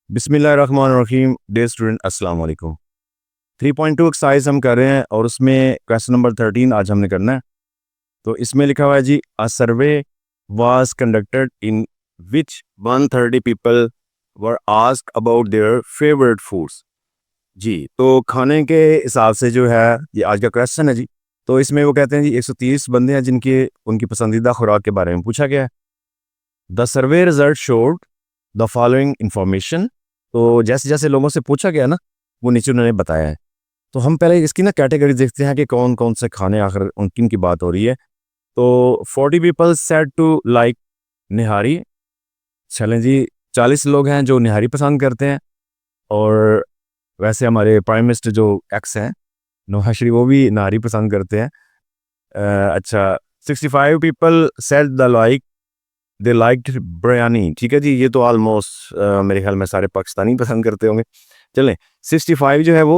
बिस्मिल्लाहिर्रहमानिर्रहीम। Day student अस्सलाम वालेकुम। 3.2 एक्सरसाइज हम कर रहे हैं और उसमें क्वेश्चन नंबर 13 आज हमने करना है। तो इसमें लिखा हुआ है जी, a survey was conducted in which 130 people were asked about their favourite foods. जी, तो खाने के हिसाब से जो है ये आज का क्वेश्चन है जी। तो इसमें वो कहते हैं जी 130 बंदे हैं जिनके उनकी पसंदीदा खुराक के बारे में पूछा गया है। The survey result showed the following information. तो जैसे जैसे लोगों से पूछा गया ना, वो नीचे उन्होंने बताया है। तो हम पहले इसकी ना कैटेगरी देखते हैं कि कौन कौन से खाने आखिर उनकी की बात हो रही है। तो 40 पीपल सेड टू लाइक निहारी। चलें जी, 40 लोग हैं जो निहारी पसंद करते हैं। और वैसे हमारे प्राइम मिनिस्टर जो एक्स हैं नवाज शरीफ, वो भी निहारी पसंद करते हैं। अच्छा, 65 people said the like they liked biryani. ठीक है जी, ये तो ऑलमोस्ट मेरे ख्याल में सारे पाकिस्तानी पसंद करते होंगे। चलें, 65 जो है वो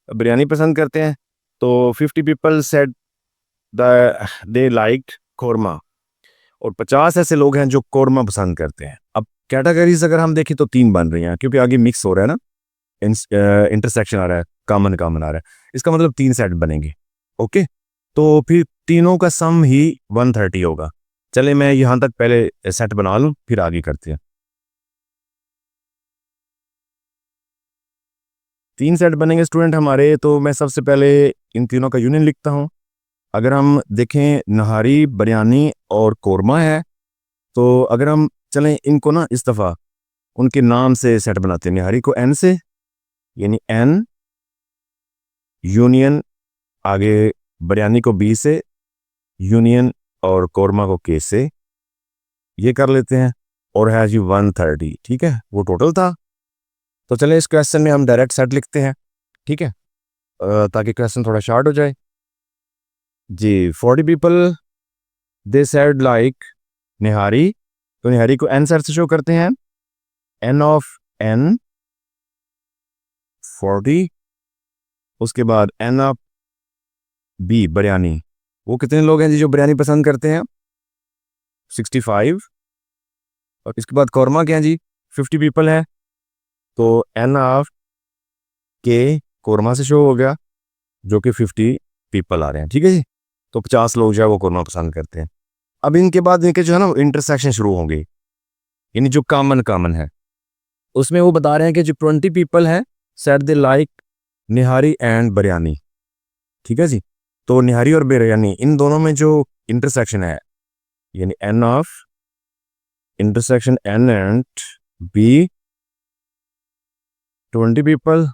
बिरयानी पसंद करते हैं। तो 50 people said they liked korma. और 50 ऐसे लोग हैं जो कोरमा पसंद करते हैं। अब कैटेगरीज अगर हम देखें तो 3 बन रही हैं, क्योंकि आगे मिक्स हो रहा है ना, इंटरसेक्शन आ रहा है, कॉमन कॉमन आ रहा है। इसका मतलब 3 सेट बनेंगे। ओके, तो फिर तीनों का सम ही 130 होगा। चले मैं यहाँ तक पहले सेट बना लूँ, फिर आगे करते हैं। 3 सेट बनेंगे स्टूडेंट हमारे। तो मैं सबसे पहले इन तीनों का यूनियन लिखता हूँ। अगर हम देखें, नहारी, बिरयानी और कोरमा है। तो अगर हम चलें इनको ना इस दफ़ा उनके नाम से सेट बनाते हैं। नहारी को एन से, यानी एन, यूनियन आगे बिरयानी को बी से, यूनियन और कोरमा को के से, ये कर लेते हैं। और है जी 130। ठीक है, वो टोटल था। तो चलें इस क्वेश्चन में हम डायरेक्ट सेट लिखते हैं। ठीक है, ताकि क्वेश्चन थोड़ा शार्ट हो जाए। जी, 40 people they said like nihari. तो निहारी को एन सेट से शो करते हैं। N of N 40। उसके बाद एन ऑफ बी बिरयानी। वो कितने लोग हैं जी जो बिरयानी पसंद करते हैं? 65। और इसके बाद कौरमा क्या है जी? 50 पीपल है। तो एन ऑफ के कौरमा से शो हो गया, जो कि 50 पीपल आ रहे हैं। ठीक है जी, तो 50 लोग जो है वो कौरमा पसंद करते हैं। अब इनके बाद इनके जो है ना इंटरसेक्शन शुरू होंगे, यानी जो कॉमन कॉमन है उसमें वो बता रहे हैं कि जो 20 पीपल हैं said they like nihari and biryani. ठीक है जी, तो निहारी और बिरयानी इन दोनों में जो इंटरसेक्शन है, यानी N of intersection N and B 20 people.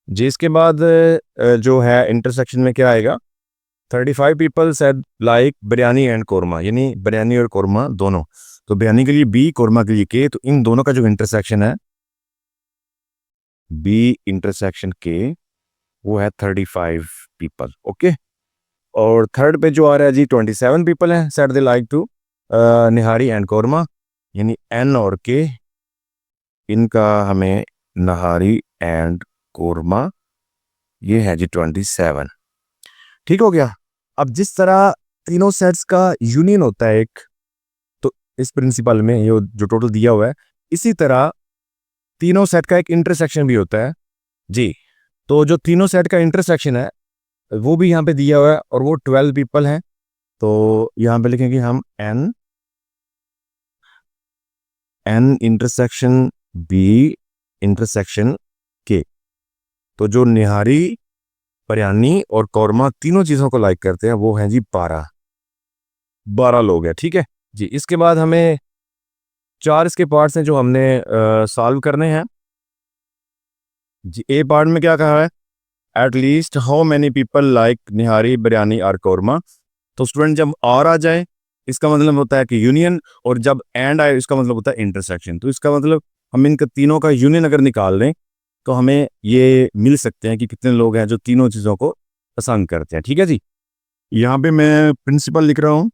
जिसके बाद जो है इंटरसेक्शन में क्या आएगा? 35 people said like biryani and korma, यानी बिरयानी और कोरमा दोनों। तो बिरयानी के लिए बी, कोरमा के लिए के। तो इन दोनों का जो इंटरसेक्शन है, बी इंटरसेक्शन के, वो है 35 पीपल। ओके, और थर्ड पे जो आ रहा है जी 27 पीपल हैं said they like to nihari and korma, यानी एन और के, इनका हमें नहारी एंड कोरमा, ये है जी 27। ठीक हो गया। अब जिस तरह तीनों सेट्स का यूनियन होता है एक, तो इस प्रिंसिपल में ये जो टोटल दिया हुआ है, इसी तरह तीनों सेट का एक इंटरसेक्शन भी होता है जी। तो जो तीनों सेट का इंटरसेक्शन है वो भी यहाँ पे दिया हुआ है, और वो 12 पीपल हैं। तो यहाँ पे लिखेंगे हम N, N intersection B intersection K. तो जो निहारी, बिरयानी और कौरमा तीनों चीज़ों को लाइक करते हैं वो हैं जी 12 लोग हैं। ठीक है जी, इसके बाद हमें 4 इसके पार्ट्स हैं जो हमने सॉल्व करने हैं जी। ए पार्ट में क्या कहा है? At least how many people like nihari, biryani और कौरमा। तो स्टूडेंट जब और आ जाए इसका मतलब होता है कि यूनियन, और जब एंड आए इसका मतलब होता है इंटरसेक्शन। तो इसका मतलब हम इनका तीनों का यूनियन अगर निकाल लें तो हमें ये मिल सकते हैं कि कितने लोग हैं जो तीनों चीज़ों को पसंद करते हैं। ठीक है जी, यहाँ पे मैं प्रिंसिपल लिख रहा हूँ।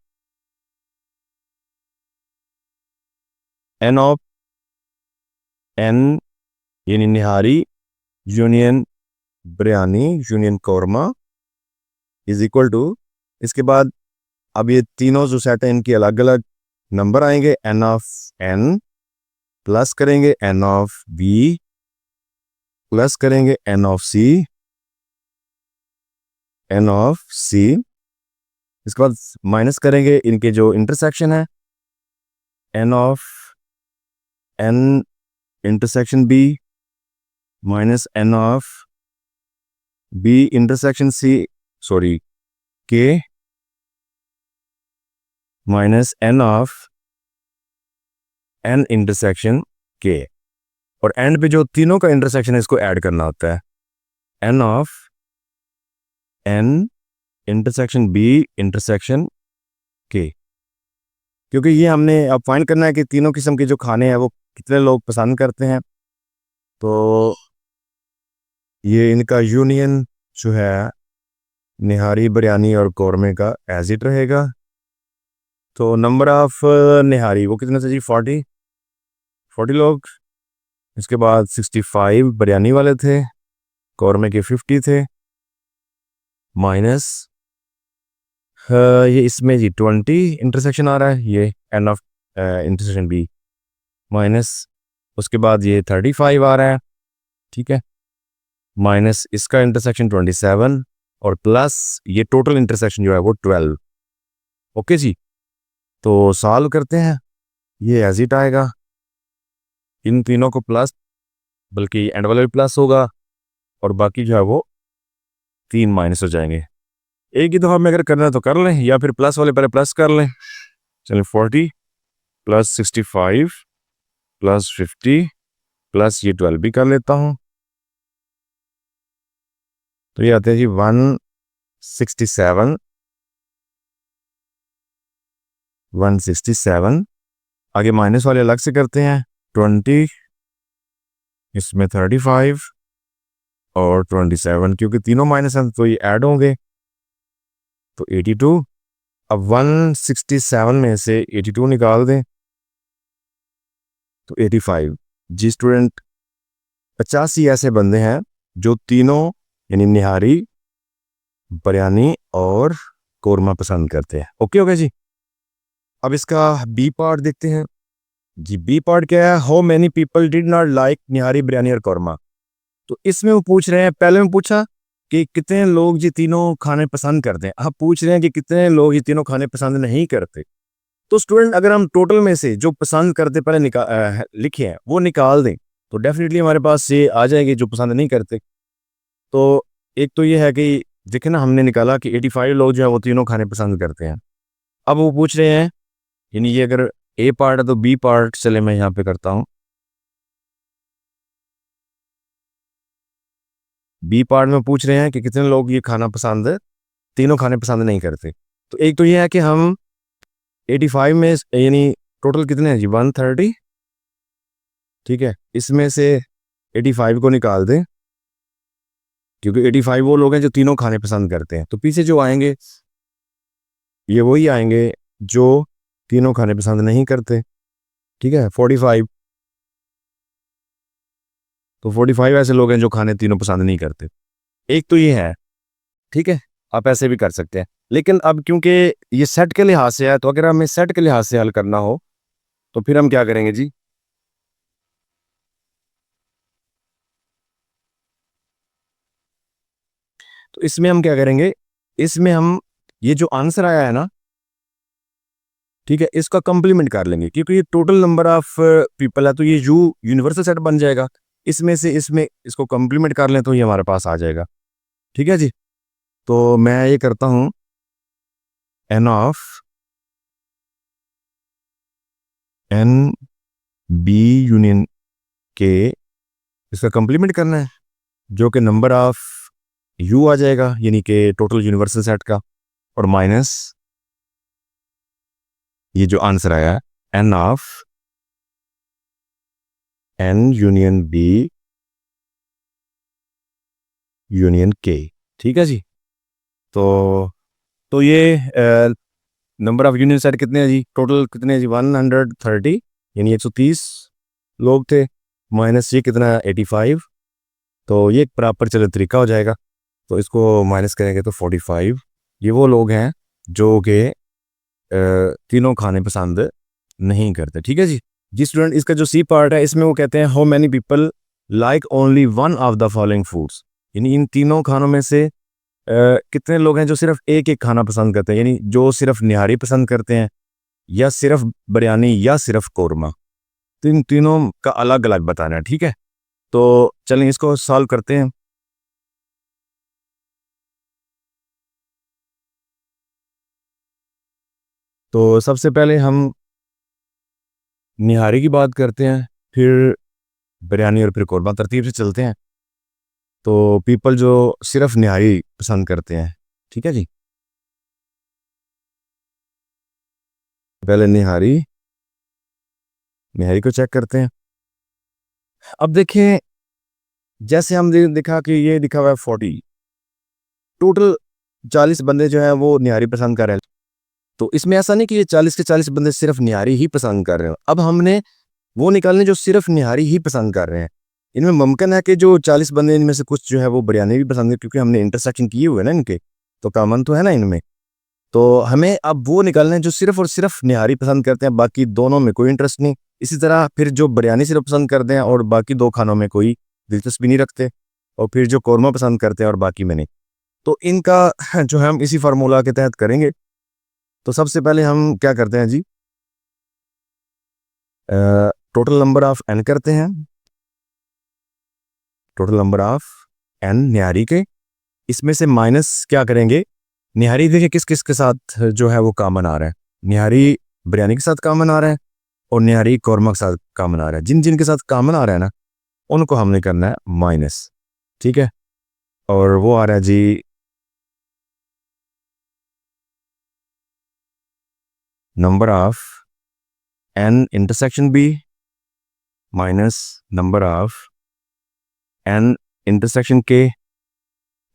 एन ऑफ एन, यानी nihari union biryani union korma, is equal to, इसके बाद अब ये तीनों जो सेट है इनकी अलग अलग नंबर आएंगे n ऑफ n प्लस करेंगे n ऑफ b प्लस करेंगे n of c, n of c, इसके बाद माइनस करेंगे इनके जो इंटरसेक्शन है n of n intersection b minus n of b intersection c, sorry k minus n of n intersection k, और end पे जो तीनों का इंटरसेक्शन है इसको ऐड करना होता है n of n intersection b intersection k, क्योंकि ये हमने अब फाइंड करना है कि तीनों किस्म के जो खाने हैं वो कितने लोग पसंद करते हैं। तो ये इनका यूनियन जो है निहारी, बिरयानी और कौरमे का एज इट रहेगा। तो नंबर ऑफ निहारी वो कितने थे जी? 40 लोग। इसके बाद 65 बिरयानी वाले थे, कौरमे के 50 थे, माइनस ये इसमें जी 20 इंटरसेक्शन आ रहा है, ये N of intersection B, minus उसके बाद ये 35 आ रहा है, ठीक है, माइनस इसका इंटरसेक्शन 27 और प्लस ये टोटल इंटरसेक्शन जो है वो 12। ओके जी, तो सॉल्व करते हैं। ये एज इट आएगा, इन तीनों को प्लस, बल्कि एंड वाला भी प्लस होगा और बाकी जो है वो 3 माइनस हो जाएंगे। एक ही दफ़ा में अगर करना है तो कर लें, या फिर प्लस वाले पहले प्लस कर लें। चलें 40 प्लस 65 प्लस 50 प्लस ये 12 भी कर लेता हूँ। तो ये आते हैं जी 167 आगे माइनस वाले अलग से करते हैं, 20 इसमें 35 और 27, क्योंकि तीनों माइनस हैं तो ये ऐड होंगे, तो 82। अब 167 में से 82 निकाल दें तो 85। जी स्टूडेंट, 85 ऐसे बंदे हैं जो तीनों यानी निहारी, बिरयानी और कौरमा पसंद करते हैं। ओके ओके जी, अब इसका बी पार्ट देखते हैं जी। बी पार्ट क्या है? How many people did not like nihari, biryani और कौरमा। तो इसमें वो पूछ रहे हैं, पहले में पूछा कि कितने लोग ये तीनों खाने पसंद करते हैं, अब पूछ रहे हैं कि कितने लोग ये तीनों खाने पसंद नहीं करते। तो स्टूडेंट, अगर हम टोटल में से जो पसंद करते पहले लिखे हैं वो निकाल दें तो डेफिनेटली हमारे पास ये आ जाएंगे जो पसंद नहीं करते। तो एक तो ये है कि देखे ना, हमने निकाला कि 85 लोग जो है वो तीनों खाने पसंद करते हैं। अब वो पूछ रहे हैं, यानी ये अगर ए पार्ट है तो बी पार्ट, चले मैं यहाँ पे करता हूँ। बी पार्ट में पूछ रहे हैं कि कितने लोग ये खाना पसंद, तीनों खाने पसंद नहीं करते। तो एक तो ये है कि हम 85 में यानी टोटल कितने हैं जी? 130, ठीक है, इसमें से 85 को निकाल दें, क्योंकि 85 वो लोग हैं जो तीनों खाने पसंद करते हैं। तो पीछे जो आएंगे ये वही आएंगे जो तीनों खाने पसंद नहीं करते, ठीक है, 45। तो 45 ऐसे लोग हैं जो खाने तीनों पसंद नहीं करते। एक तो ये है, ठीक है, आप ऐसे भी कर सकते हैं। लेकिन अब क्योंकि ये सेट के लिहाज से है, तो अगर हमें सेट के लिहाज से हल करना हो तो फिर हम क्या करेंगे जी? तो इसमें हम क्या करेंगे, इसमें हम ये जो आंसर आया है ना, ठीक है, इसका कंप्लीमेंट कर लेंगे, क्योंकि ये टोटल नंबर ऑफ पीपल है तो ये यू यूनिवर्सल सेट बन जाएगा। इसमें से इसमें इसको कंप्लीमेंट कर लें तो ये हमारे पास आ जाएगा, ठीक है जी। तो मैं ये करता हूँ, N of N B union K, इसका कंप्लीमेंट करना है जो कि नंबर ऑफ यू आ जाएगा, यानी कि टोटल यूनिवर्सल सेट का, और माइनस ये जो आंसर आया है N of N union B union K, ठीक है जी। तो ये नंबर ऑफ यूनियन सेट कितने हैं जी? टोटल कितने हैं जी? 130, यानी 130 लोग थे, माइनस ये कितना है? 85। तो ये एक प्रॉपर चलो तरीका हो जाएगा। तो इसको माइनस करेंगे तो 45, ये वो लोग हैं जो कि तीनों खाने पसंद नहीं करते। ठीक है जी स्टूडेंट, इसका जो सी पार्ट है इसमें वो कहते हैं how many people like only one of the following foods, यानी इन तीनों खानों में से कितने लोग हैं जो सिर्फ एक एक खाना पसंद करते हैं, यानी जो सिर्फ निहारी पसंद करते हैं या सिर्फ बिरयानी या सिर्फ कौरमा। तो इन तीनों का अलग अलग बताना है। ठीक है, तो चलें इसको सॉल्व करते हैं। तो सबसे पहले हम निहारी की बात करते हैं, फिर बिरयानी और फिर कौरमा, तरतीब से चलते हैं। तो पीपल जो सिर्फ निहारी पसंद करते हैं, ठीक है जी, पहले निहारी निहारी को चेक करते हैं। अब देखें, जैसे हम देखा कि ये लिखा हुआ है 40, टोटल 40 बंदे जो है वो निहारी पसंद कर रहे हैं। तो इसमें ऐसा नहीं कि ये 40 के 40 बंदे सिर्फ निहारी ही पसंद कर रहे हैं। अब हमने वो निकालने जो सिर्फ निहारी ही पसंद कर रहे हैं। इनमें मुमकिन है कि जो 40 बंदे इनमें से कुछ जो है वो बिरयानी भी पसंद है, क्योंकि हमने इंटरसेक्शन किए हुए ना इनके, तो कॉमन तो है ना इनमें। तो हमें अब वो निकालना है जो सिर्फ और सिर्फ निहारी पसंद करते हैं, बाकी दोनों में कोई इंटरेस्ट नहीं। इसी तरह फिर जो बिरयानी सिर्फ पसंद करते हैं और बाकी दो खानों में कोई दिलचस्पी नहीं रखते, और फिर जो कौरमा पसंद करते हैं और बाकी में नहीं। तो इनका जो है हम इसी फार्मूला के तहत करेंगे। तो सबसे पहले हम क्या करते हैं जी, टोटल नंबर ऑफ एन करते हैं, टोटल नंबर ऑफ एन निहारी के, इसमें से माइनस क्या करेंगे, निहारी देखिए किस किस के साथ जो है वो कॉमन आ रहा है। निहारी बिरयानी के साथ कॉमन आ रहा है और निहारी कौरमा के साथ कॉमन आ रहा है। जिन जिन के साथ कॉमन आ रहा है ना, उनको हमने करना है माइनस। ठीक है, और वो आ रहा है जी number of N intersection B minus number of N intersection के,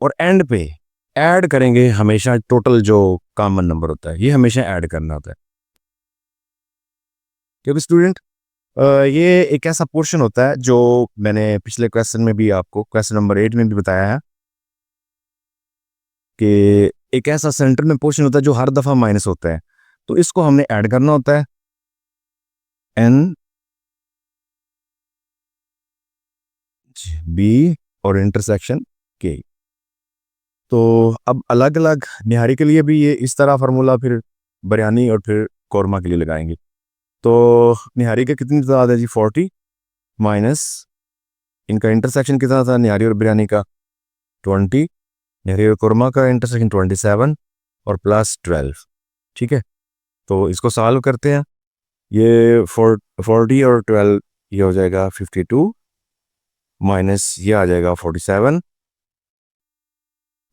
और एंड पे ऐड करेंगे हमेशा टोटल जो कॉमन नंबर होता है, ये हमेशा ऐड करना होता है। क्योंकि स्टूडेंट ये एक ऐसा पोर्शन होता है जो मैंने पिछले क्वेश्चन में भी आपको, क्वेश्चन नंबर 8 में भी बताया है कि एक ऐसा सेंटर में पोर्शन होता है जो हर दफ़ा माइनस होता है। तो इसको हमने ऐड करना होता है, एन बी और इंटरसेक्शन के। तो अब अलग अलग निहारी के लिए भी ये इस तरह फार्मूला फिर बिरयानी और फिर कौरमा के लिए लगाएंगे। तो निहारी का कितनी तादाद है जी 40, माइनस इनका इंटरसेक्शन कितना था निहारी और बिरयानी का 20, निहारी और कौरमा का इंटरसेक्शन 27 और प्लस 12। ठीक है, तो इसको सॉल्व करते हैं। ये 40 और 12 ये हो जाएगा 52, माइनस ये आ जाएगा 47,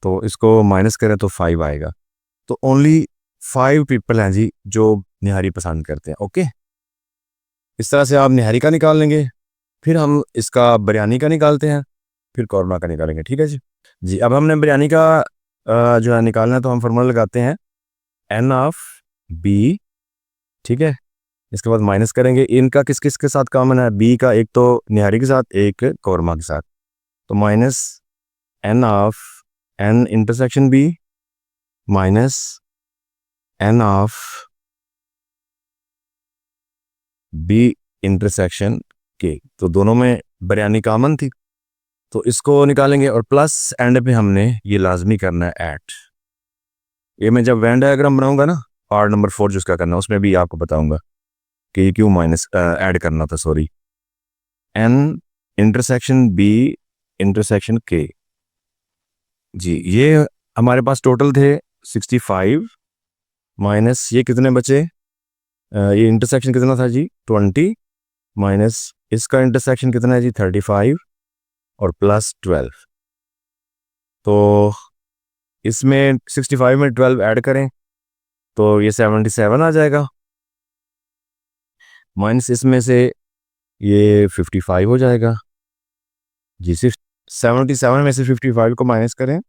तो इसको माइनस करें तो 5 आएगा। तो ओनली 5 पीपल हैं जी जो निहारी पसंद करते हैं। ओके, इस तरह से आप निहारी का निकाल लेंगे, फिर हम इसका बिरयानी का निकालते हैं, फिर कौरमा का निकालेंगे। ठीक है जी जी अब हमने बिरयानी का जो है निकालना है, तो हम फार्मूला लगाते हैं एन ऑफ बी। ठीक है, इसके बाद माइनस करेंगे, इनका किस किस के साथ कॉमन है, बी का एक तो निहारी के साथ, एक कौरमा के साथ। तो minus N of N intersection B minus N of B intersection K. तो दोनों में बिरयानी कॉमन थी, तो इसको निकालेंगे, और प्लस एंड पे हमने ये लाजमी करना है ऐट। ये मैं जब वेन डायग्राम बनाऊंगा ना, पार्ट नंबर 4 जिसका करना, उसमें भी आपको बताऊंगा कि ये क्यों माइनस ऐड करना था। Sorry, N intersection B intersection के जी, ये हमारे पास टोटल थे 65, माइनस ये कितने बचे, ये इंटरसेक्शन कितना था जी 20, माइनस इसका इंटरसेक्शन कितना है जी 35 और प्लस 12। तो इसमें 65 में 12 ऐड करें तो ये 77 आ जाएगा, माइनस इसमें से ये 55 हो जाएगा जी। सिर्फ 77 में से 55 को माइनस करें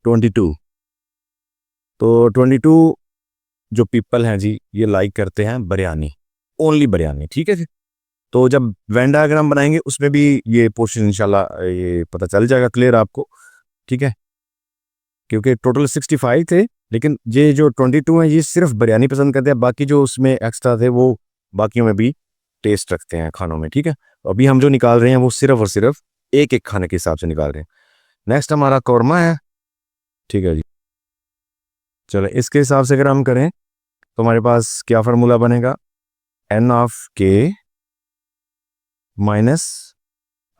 22। तो 22 जो पीपल हैं जी ये लाइक करते हैं बिरयानी, ओनली बिरयानी। ठीक है जी, तो जब वेन डायग्राम बनाएंगे उसमें भी ये पोर्शन इंशाल्लाह ये पता चल जाएगा क्लियर आपको। ठीक है, क्योंकि टोटल 65 थे लेकिन ये जो 22 है ये सिर्फ बिरयानी पसंद करते हैं, बाकी जो उसमें एक्स्ट्रा थे वो बाकियों में भी टेस्ट रखते हैं खानों में, ठीक है। तो अभी हम जो निकाल रहे हैं वो सिर्फ और सिर्फ एक एक खाने के हिसाब से निकाल रहे हैं। नेक्स्ट हमारा कौरमा है, ठीक है जी। चलो इसके हिसाब से अगर हम करें तो हमारे पास क्या फार्मूला बनेगा, एन ऑफ के माइनस,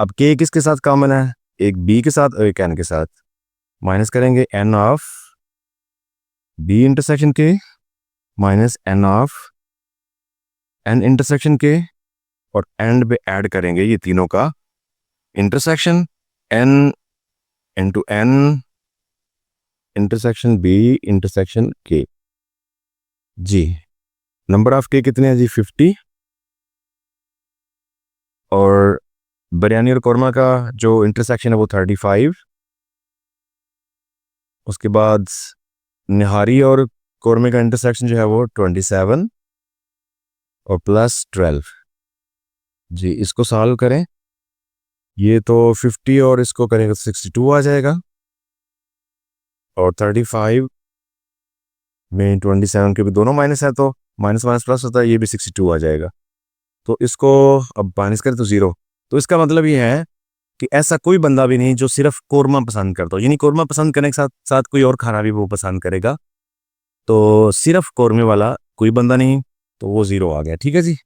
अब के किसके साथ कॉमन है, एक बी के साथ और एक एन के साथ, माइनस करेंगे एन ऑफ बी इंटरसेक्शन के minus N of N intersection के, और एंड पे ऐड करेंगे ये तीनों का intersection, n into n intersection B intersection के। जी नंबर ऑफ के कितने हैं जी, 50, और बिरयानी और कौरमा का जो इंटरसेक्शन है वो 35, उसके बाद निहारी और कौरमे का इंटरसेक्शन जो है वो 27 और प्लस 12। जी इसको सॉल्व करें, ये तो 50 और इसको करेंगे तो 62 आ जाएगा, और 35 में 27 के भी दोनों माइनस है तो माइनस माइनस प्लस होता है, ये भी 62 आ जाएगा। तो इसको अब माइनस करें तो 0। तो इसका मतलब ये है कि ऐसा कोई बंदा भी नहीं जो सिर्फ कौरमा पसंद करता हो, यानी कौरमा पसंद करने के साथ साथ कोई और खाना भी वो पसंद करेगा, तो सिर्फ कौरमे वाला कोई बंदा नहीं, तो वो 0 आ गया, ठीक है जी।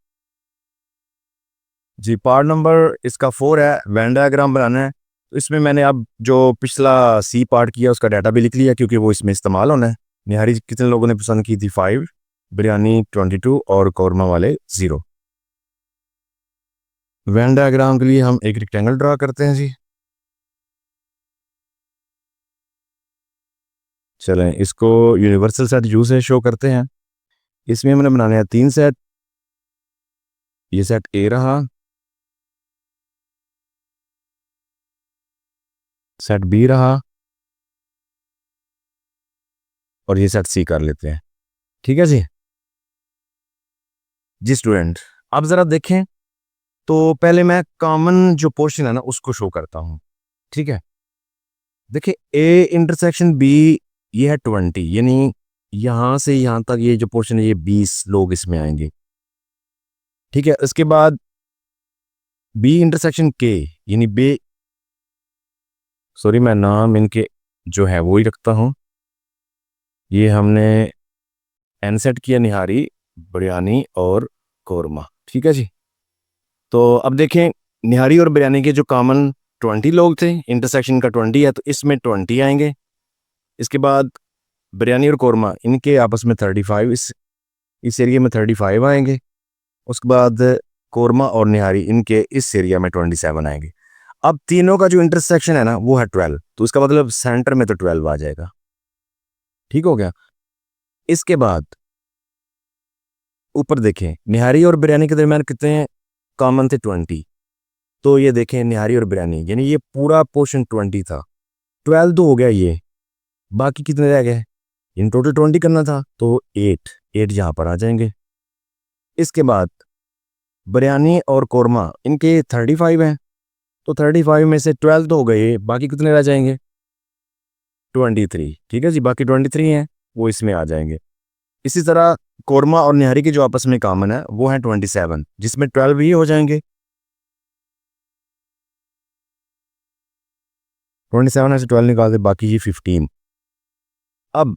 जी पार्ट नंबर इसका 4 है, वेन डायग्राम बनाना है। तो इसमें मैंने अब जो पिछला सी पार्ट किया उसका डाटा भी लिख लिया क्योंकि वो इसमें इस्तेमाल होना है। निहारी कितने लोगों ने पसंद की थी, 5, बिरयानी 22 और कौरमा वाले 0। वेन डायग्राम के लिए हम एक रेक्टेंगल ड्रा करते हैं जी। चलें इसको यूनिवर्सल सेट यू से शो करते हैं। इसमें हमने बनाने हैं 3 सेट, ये सेट ए रहा, सेट बी रहा, और ये सेट सी कर लेते हैं, ठीक है जी। जी स्टूडेंट अब ज़रा देखें, तो पहले मैं कॉमन जो पोर्शन है ना उसको शो करता हूँ, ठीक है। देखिए ए इंटरसेक्शन बी ये है 20, यानी यहाँ से यहाँ तक ये जो पोर्शन है ये 20 लोग इसमें आएंगे, ठीक है। उसके बाद बी इंटरसेक्शन के, यानी बे, सॉरी मैं नाम इनके जो है वो ही रखता हूँ, ये हमने एन सेट किया, निहारी, बिरयानी और कौरमा, ठीक है जी। तो अब देखें निहारी और बिरयानी के जो कॉमन 20 लोग थे, इंटरसेक्शन का 20 है तो इसमें 20 आएंगे। इसके बाद बिरयानी और कौरमा इनके आपस में 35, इस एरिया में 35 आएंगे। उसके बाद कौरमा और निहारी इनके इस एरिया में 27 आएंगे। अब तीनों का जो इंटरसेक्शन है ना वो है 12, तो इसका मतलब सेंटर में तो 12 आ जाएगा, ठीक हो गया। इसके बाद ऊपर देखें निहारी और बिरयानी के दरमियान कितने कॉमन थे, 20। तो ये देखें निहारी और बिरयानी यानी ये पूरा पोर्शन 20 था, 12 तो हो गया, ये बाकी कितने रह गए, इन टोटल 20 करना था तो 8 यहाँ पर आ जाएंगे। इसके बाद बिरयानी और कौरमा इनके 35 हैं, तो 35 में से 12 तो हो गए, बाकी कितने रह जाएंगे, 23, ठीक है जी। बाकी 23 हैं वो इसमें आ जाएंगे। इसी तरह कौरमा और निहारी की जो आपस में कॉमन है वो है 27, जिसमें 12 भी हो जाएंगे, 27 में से 12 निकाल दे, बाकी ये 15। अब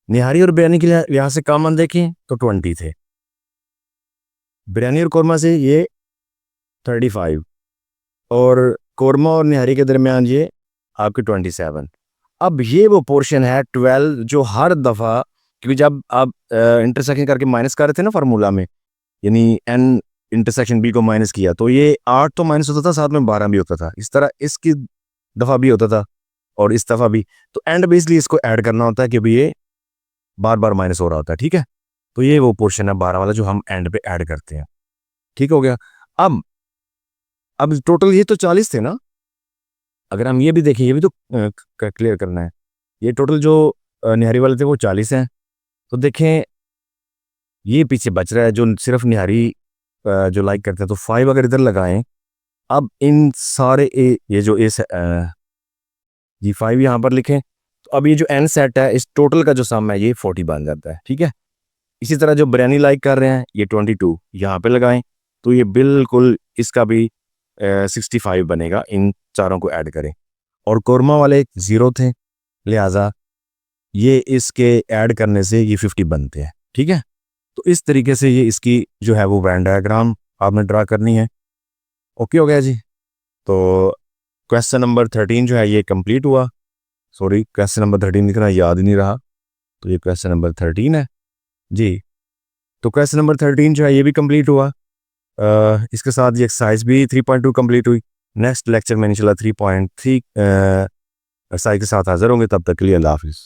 निहारी और बिरयानी के लिए यहाँ से कॉमन देखें तो 20 थे, बिरयानी और कौरमा से ये 35, और कौरमा और निहारी के दरमियान ये आपके 27। अब ये वो पोर्शन है 12 जो हर दफ़ा, क्योंकि जब आप इंटरसेक्शन करके माइनस कर रहे थे ना फार्मूला में, यानी एन इंटरसेक्शन बी को माइनस किया तो ये 8 तो माइनस होता था, साथ में 12 भी होता था, इस तरह इसकी दफ़ा भी होता था और इस दफ़ा भी। तो एंड बेसिकली इसको ऐड करना होता है कि भाई ये बार बार माइनस हो रहा होता है, ठीक है। तो ये वो पोर्शन है 12 वाला जो हम एंड पे ऐड करते हैं, ठीक हो गया। अब टोटल ये तो 40 थे ना, अगर हम ये भी देखें, ये भी तो क्लियर करना है, ये टोटल जो निहारी वाले थे वो 40 हैं। तो देखें ये पीछे बच रहा है जो सिर्फ निहारी जो लाइक करते हैं, तो 5 अगर इधर लगाएं, अब इन सारे ये जो ये 5 यहाँ पर लिखें, तो तो अब ये जो एन सेट है इस टोटल का जो सम है ये 40 बन जाता है, ठीक है। इसी तरह जो बिरयानी लाइक कर रहे हैं ये 22 यहाँ पे लगाएं तो ये बिल्कुल इसका भी 65 बनेगा, इन चारों को ऐड करें। और कोरमा वाले 0 थे, लिहाजा ये इसके ऐड करने से ये 50 बनते हैं, ठीक है। तो इस तरीके से ये इसकी जो है वो वेन डायग्राम आपने ड्रा करनी है। ओके हो गया जी। तो क्वेश्चन नंबर 13 जो है ये कंप्लीट हुआ। सॉरी, क्वेश्चन नंबर 13 लिखना याद ही नहीं रहा, तो ये क्वेश्चन नंबर 13 है जी। तो क्वेश्चन नंबर 13 जो है ये भी कंप्लीट हुआ। इसके साथ ये एक्सरसाइज भी 3.2 कंप्लीट हुई। नेक्स्ट लेक्चर में इंशाल्लाह 3.3 एक्सरसाइज के साथ हाजिर होंगे। तब तक के लिए अल्लाह हाफिज़।